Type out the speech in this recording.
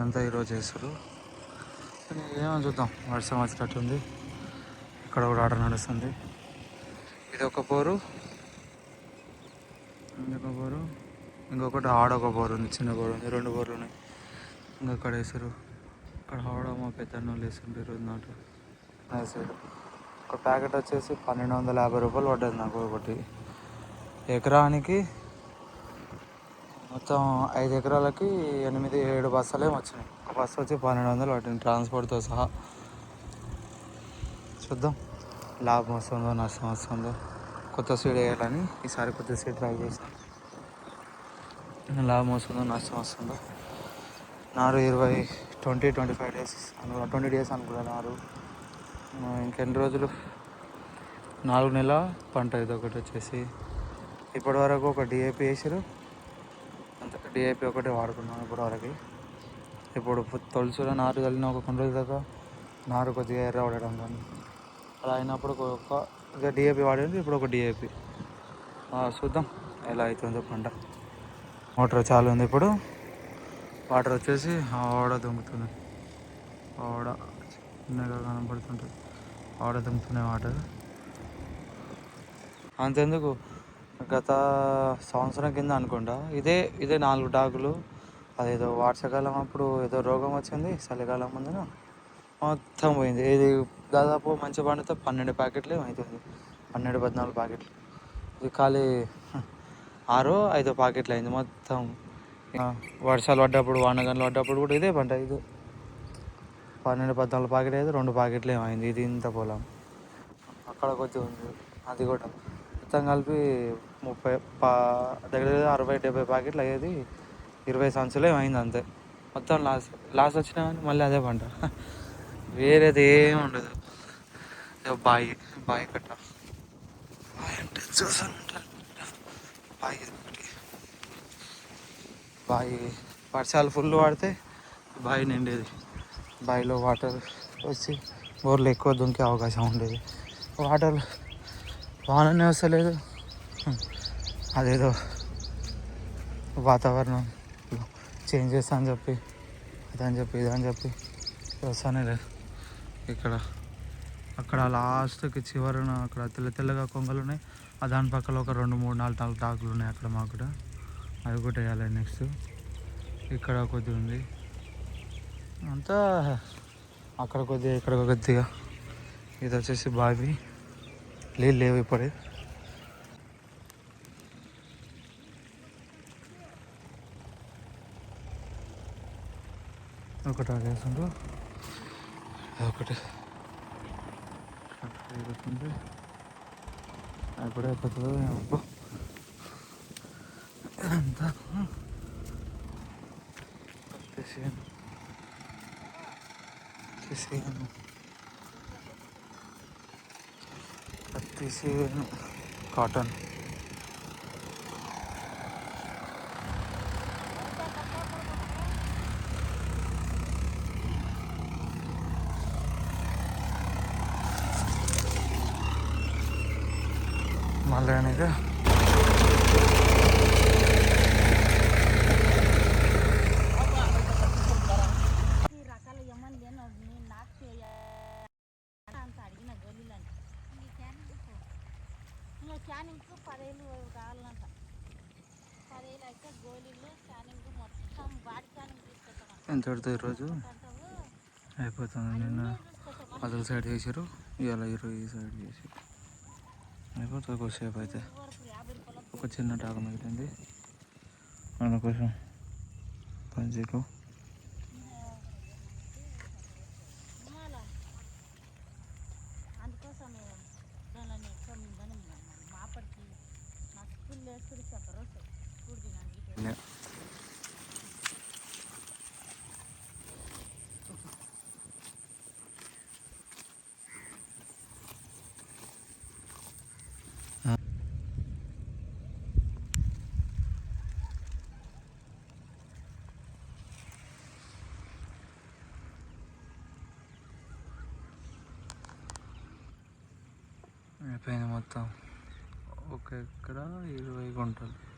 అంతా ఈరోజు చేస్తారు. ఏమో చూద్దాం, వర్షం వచ్చేటట్టుంది. ఇక్కడ కూడా ఆట నడుస్తుంది. ఇది ఒక బోరు, ఇంకొక బోరు, ఇంకొకటి ఆడొక బోరు ఉంది, చిన్న బోరు ఉంది. 2 బోర్లు ఉన్నాయి. ఇంకా అక్కడ వేసారు. అక్కడ ఆడ మా పెద్దన్నోళ్ళు వేస్తుంటే ఈరోజు నాటు వేసారు. ఒక ప్యాకెట్ వచ్చేసి 1250 రూపాయలు పడ్డది నాకు. ఒకటి ఎకరానికి మొత్తం 5 ఎకరాలకి 8-7 బస్తాలు ఏమి వచ్చినాయి. ఒక బస్తా వచ్చి 1200 పట్టింది ట్రాన్స్పోర్ట్తో సహా. చూద్దాం లాభం వస్తుందో నష్టం వస్తుందో. కొత్త సీడ్ వేయాలని ఈసారి కొత్త సీడ్ ట్రై చేసాను. లాభం వస్తుందో నష్టం వస్తుందో. నారు 20-25 డేస్ 20 డేస్ అనుకుంటా నారు. ఇంకెన్ని రోజులు, 4 నెలల పంట. ఇది ఒకటి వచ్చేసి ఇప్పటి వరకు ఒక డిఏపి వేసారు. అంత డిఏపి ఒకటే వాడుకున్నాం ఇప్పటి వరకు. ఇప్పుడు తొలుసులో నారు కలిగిన ఒక కొన్ని రోజుల దాకా నారు కొద్దిగా ఎర్ర పడడం కానీ అలా అయినప్పుడు ఒక డిఏపి వాడేది. ఇప్పుడు ఒక డిఏపి. చూద్దాం ఎలా అవుతుందో పంట. మోటార్ చాలు ఉంది. ఇప్పుడు వాటర్ వచ్చేసి ఆడ దుంకుతుంది. ఆడ చిన్నగా కనపడుతుంటుంది. ఆడ దుంకుతున్నాయి వాటర్. అంతెందుకు, గత సంవత్సరం కింద అనుకుంటా ఇదే 4 టాకులు. అదేదో వర్షాకాలం అప్పుడు ఏదో రోగం వచ్చింది, చలికాలం ముందున మొత్తం పోయింది. ఇది దాదాపు మంచి పండితే 12 ప్యాకెట్లు అవుతుంది. 12-14 ప్యాకెట్లు. ఇది ఖాళీ 6-5 ప్యాకెట్లు అయింది మొత్తం. వర్షాలు పడ్డప్పుడు, వానగంటలు పడ్డప్పుడు కూడా ఇదే పంట. ఇది 12-14 ప్యాకెట్లు అయితే 2 ప్యాకెట్లు ఏమైంది. ఇది ఇంత పొలం. అక్కడ కొద్దిగా ఉంది, అది కూడా మొత్తం కలిపి 30 దగ్గర 60-70 ప్యాకెట్లు అయ్యేది. 20 సంచులు ఏమైంది అంతే. మొత్తం లాస్ వచ్చినా కానీ మళ్ళీ అదే పంట. వేరేది ఏమి ఉండదు. బాయి కట్ట అంటే చూసాను. బాయి వర్షాలు ఫుల్ పడితే బావి నిండేది. బావిలో వాటర్ వచ్చి బోర్లు ఎక్కువ దుంకే అవకాశం ఉండేది. వాటర్ వాననే వస్తలేదు. అదేదో వాతావరణం చేంజెస్ అని చెప్పి అదని చెప్పి ఇదని చెప్పి వస్తానే లేదు. ఇక్కడ అక్కడ లాస్ట్కి చివరన అక్కడ తెల్లగా కొంగలు ఉన్నాయి. దాని పక్కన ఒక 2-3-4 టాకులు ఉన్నాయి. అక్కడ మాకు కూడా అవి కూడా వేయాలి నెక్స్ట్. ఇక్కడ కొద్దిగా ఉంది అంతా. అక్కడ కొద్దిగా ఇక్కడ కొద్దిగా. ఇది వచ్చేసి బావి, నీళ్ళు లేవు ఇప్పుడే. ఒకటి ఆగేస్తుండ్రు, ఒకటి అప్పుడే అయిపోతుందో ఏమో. అంతా పత్తి సేను కాటన్. మళ్ళీ అనేది స్కానింగ్కు 10,000 కావాలంట. 10,000 అయితే గోళీలు స్కానింగ్ మొత్తం బాడీ స్కానింగ్ తీసుకొస్తాం. ఎంత పడుతుంది ఈరోజు? అయిపోతుంది. నిన్న అదొక సైడ్ చేసారు, ఇవాళ ఈ సైడ్ చేసారు. అయిపోతుంది కొద్దిసేపు అయితే. ఒక చిన్న టాకు మిగిలింది అందుకోసం పంచీకు. అందుకోసం దాని మాపడికి మా స్కూల్ వేసుకుని చెప్పరు స్కూల్ తినండి. అయిపోయింది మొత్తం. ఒక ఎకరా 20 గుంటలు.